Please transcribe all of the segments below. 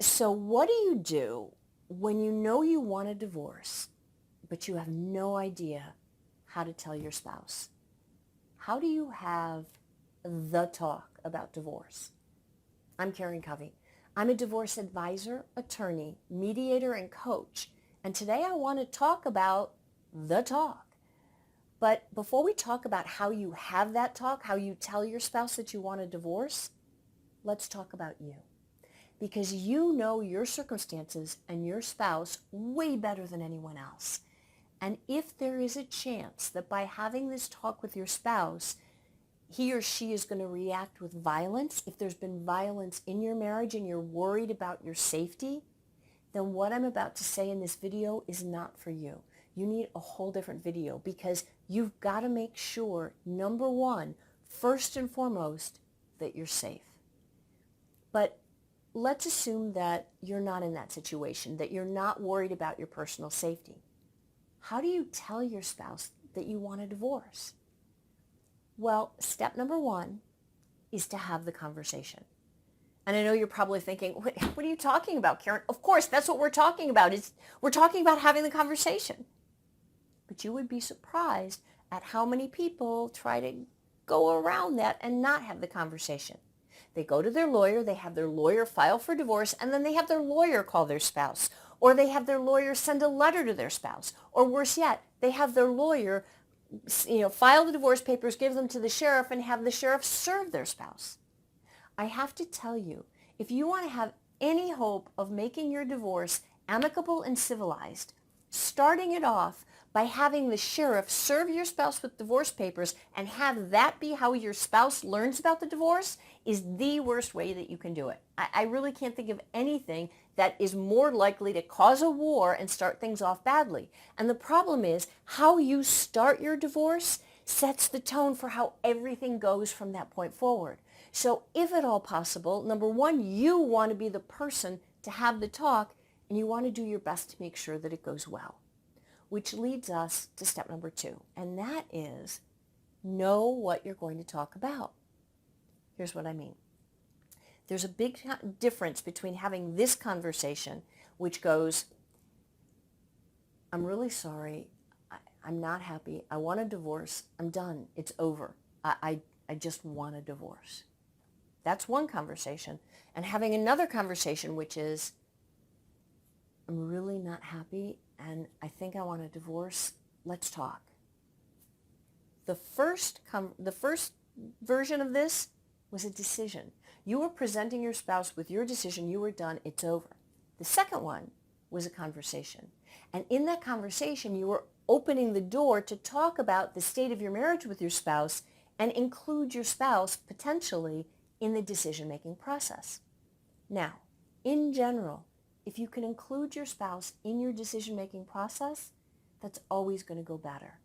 So what do you do when you know you want a divorce, but you have no idea how to tell your spouse? How do you have the talk about divorce? I'm Karen Covey. I'm a divorce advisor, attorney, mediator, and coach. And today I want to talk about the talk. But before we talk about how you have that talk, how you tell your spouse that you want a divorce, let's talk about you. Because you know your circumstances and your spouse way better than anyone else. And if there is a chance that by having this talk with your spouse, he or she is going to react with violence, if there's been violence in your marriage and you're worried about your safety, then what I'm about to say in this video is not for you. You need a whole different video because you've got to make sure, number one, first and foremost, that you're safe. But let's assume that you're not in that situation, that you're not worried about your personal safety. How do you tell your spouse that you want a divorce? Well, step number one is to have the conversation. And I know you're probably thinking, what are you talking about, Karen? Of course, that's what we're talking about. We're talking about having the conversation. But you would be surprised at how many people try to go around that and not have the conversation. They go to their lawyer, they have their lawyer file for divorce, and then they have their lawyer call their spouse. Or they have their lawyer send a letter to their spouse. Or worse yet, they have their lawyer file the divorce papers, give them to the sheriff, and have the sheriff serve their spouse. I have to tell you, if you want to have any hope of making your divorce amicable and civilized, starting it off by having the sheriff serve your spouse with divorce papers and have that be how your spouse learns about the divorce is the worst way that you can do it. I really can't think of anything that is more likely to cause a war and start things off badly. And the problem is how you start your divorce sets the tone for how everything goes from that point forward. So if at all possible, number one, you want to be the person to have the talk and you want to do your best to make sure that it goes well. Which leads us to step number two, and that is know what you're going to talk about. Here's what I mean. There's a big difference between having this conversation, which goes, I'm really sorry, I'm not happy, I want a divorce, I'm done, it's over, I just want a divorce. That's one conversation. And having another conversation, which is, I'm really not happy, and I think I want a divorce, let's talk. The first version of this was a decision. You were presenting your spouse with your decision, you were done, it's over. The second one was a conversation. And in that conversation, you were opening the door to talk about the state of your marriage with your spouse and include your spouse potentially in the decision-making process. Now, in general, if you can include your spouse in your decision-making process, that's always going to go better.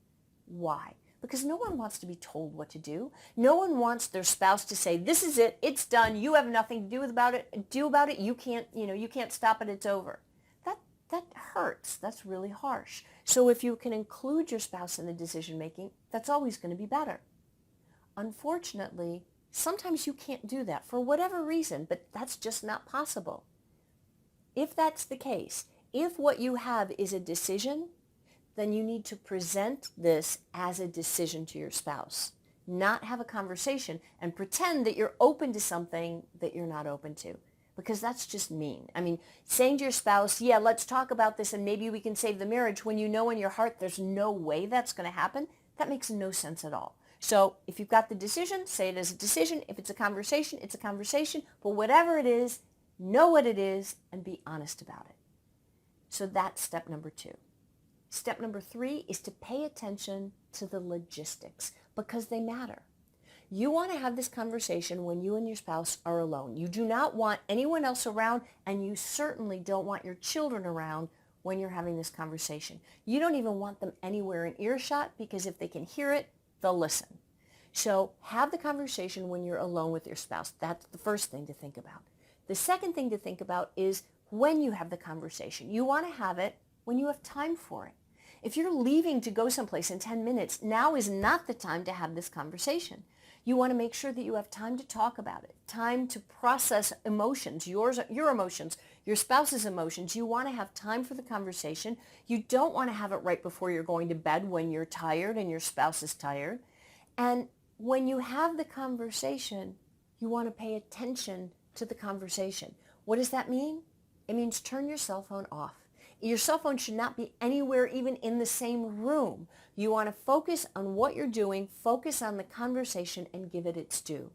Why? Because no one wants to be told what to do. No one wants their spouse to say, this is it, it's done, you have nothing to do about it, you can't stop it, it's over. That hurts. That's really harsh. So if you can include your spouse in the decision-making, that's always going to be better. Unfortunately, sometimes you can't do that for whatever reason, but that's just not possible. If that's the case, if what you have is a decision, then you need to present this as a decision to your spouse, not have a conversation and pretend that you're open to something that you're not open to, because that's just mean. I mean, saying to your spouse, yeah, let's talk about this and maybe we can save the marriage when you know in your heart there's no way that's going to happen, that makes no sense at all. So if you've got the decision, say it as a decision. If it's a conversation, it's a conversation. But whatever it is, know what it is and be honest about it. So that's step number two. Step number three is to pay attention to the logistics because they matter. You want to have this conversation when you and your spouse are alone. You do not want anyone else around, and you certainly don't want your children around when you're having this conversation. You don't even want them anywhere in earshot because if they can hear it, they'll listen. So have the conversation when you're alone with your spouse. That's the first thing to think about. The second thing to think about is when you have the conversation. You want to have it when you have time for it. If you're leaving to go someplace in 10 minutes, now is not the time to have this conversation. You want to make sure that you have time to talk about it, time to process emotions, your emotions, your spouse's emotions. You want to have time for the conversation. You don't want to have it right before you're going to bed when you're tired and your spouse is tired. And when you have the conversation, you want to pay attention to the conversation. What does that mean? It means turn your cell phone off. Your cell phone should not be anywhere, even in the same room. You want to focus on what you're doing, focus on the conversation, and give it its due.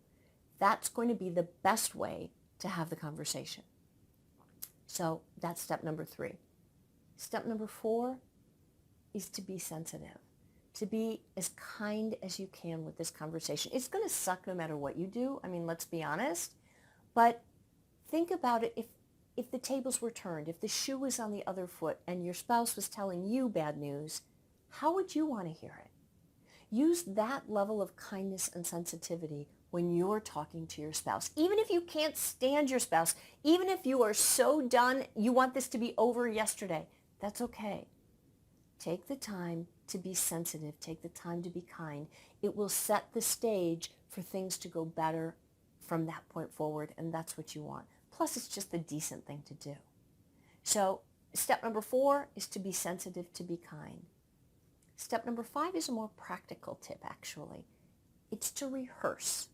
That's going to be the best way to have the conversation. So that's step number 3. Step number 4 is to be sensitive, to be as kind as you can with this conversation. It's going to suck no matter what you do. I mean, let's be honest. But think about it. If the tables were turned, if the shoe was on the other foot and your spouse was telling you bad news, how would you want to hear it? Use that level of kindness and sensitivity when you're talking to your spouse. Even if you can't stand your spouse, even if you are so done, you want this to be over yesterday, that's okay. Take the time to be sensitive. Take the time to be kind. It will set the stage for things to go better from that point forward, and that's what you want. Plus, it's just a decent thing to do. So step number 4 is to be sensitive, to be kind. Step number 5 is a more practical tip, actually. It's to rehearse.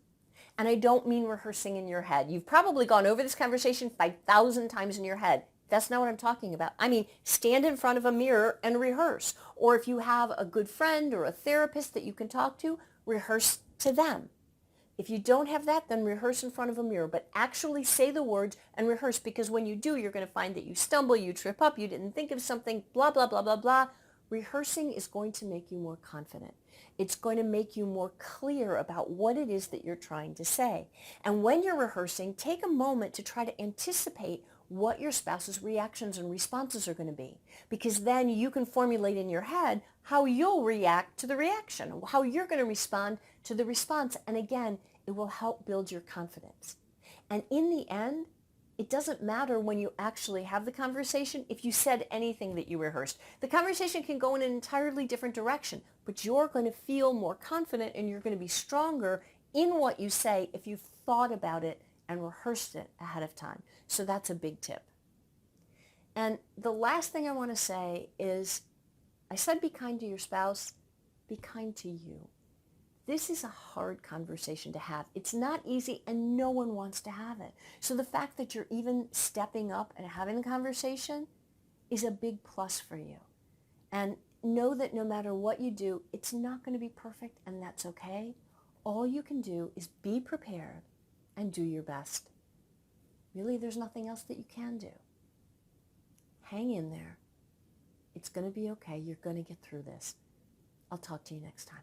And I don't mean rehearsing in your head. You've probably gone over this conversation 5,000 times in your head. That's not what I'm talking about. I mean, stand in front of a mirror and rehearse. Or if you have a good friend or a therapist that you can talk to, rehearse to them. If you don't have that, then rehearse in front of a mirror, but actually say the words and rehearse, because when you do, you're going to find that you stumble, you trip up, you didn't think of something, blah, blah, blah, blah, blah. Rehearsing is going to make you more confident. It's going to make you more clear about what it is that you're trying to say. And when you're rehearsing, take a moment to try to anticipate what your spouse's reactions and responses are going to be, because then you can formulate in your head how you'll react to the reaction, how you're going to respond to the response. And again, it will help build your confidence. And in the end, it doesn't matter when you actually have the conversation if you said anything that you rehearsed. The conversation can go in an entirely different direction, but you're going to feel more confident and you're going to be stronger in what you say if you've thought about it and rehearsed it ahead of time. So that's a big tip. And the last thing I want to say is, I said be kind to your spouse, be kind to you. This is a hard conversation to have. It's not easy, and no one wants to have it. So the fact that you're even stepping up and having the conversation is a big plus for you. And know that no matter what you do, it's not going to be perfect, and that's okay. All you can do is be prepared and do your best. Really, there's nothing else that you can do. Hang in there. It's going to be okay. You're going to get through this. I'll talk to you next time.